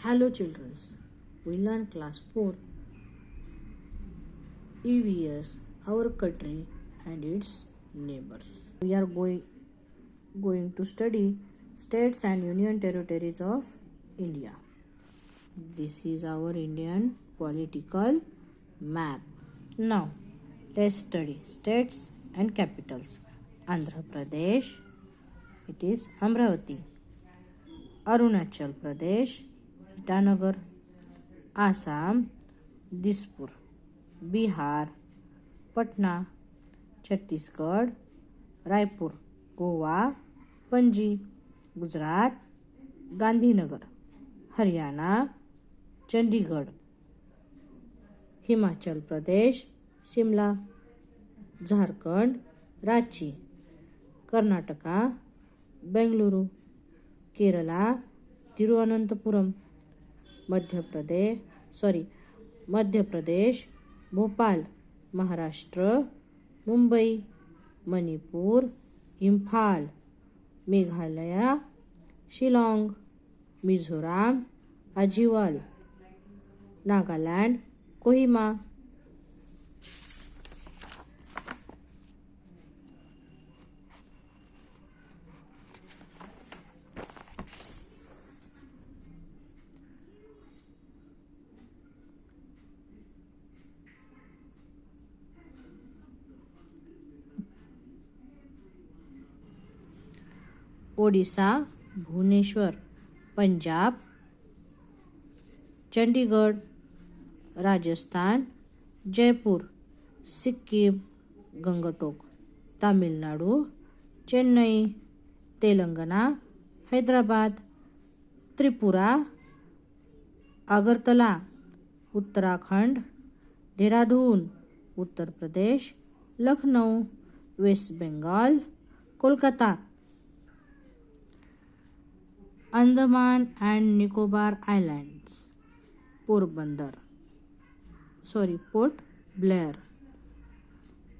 Hello children, we learn class 4 EVS, our country and its neighbors. We are going to study states and union territories of India. This is our Indian political map. Now, let's study states and capitals. Andhra Pradesh, it is Amravati. Arunachal Pradesh, Itanagar. Assam, Dispur. Bihar, Patna. Chhattisgarh, Raipur. Goa, Panji. Gujarat, Gandhinagar. Haryana, Chandigarh. Himachal Pradesh, Shimla. Jharkhand, Ranchi. Karnataka, Bengaluru. Kerala, Tiruvananthapuram. Madhya Pradesh Bhopal. Maharashtra Mumbai. Manipur Imphal. Meghalaya Shillong. Mizoram अजिवाल. Nagaland Kohima. Odisha Bhubaneswar. Punjab Chandigarh. Rajasthan Jaipur. Sikkim Gangtok. Tamil Nadu Chennai. Telangana Hyderabad. Tripura Agartala. Uttarakhand Dehradun. Uttar Pradesh Lucknow. West Bengal Kolkata. Andaman and Nicobar islands Port Blair.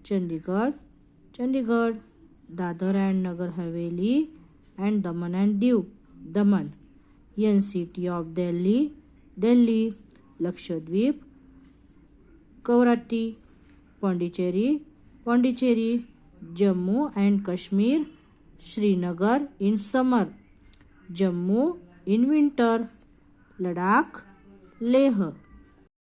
Chandigarh. Dadra and Nagar Haveli and Daman and Diu Daman. NCT of Delhi. Lakshadweep Kavaratti. Pondicherry. Jammu and Kashmir. Srinagar in summer. Jammu in winter. Ladakh. Leh.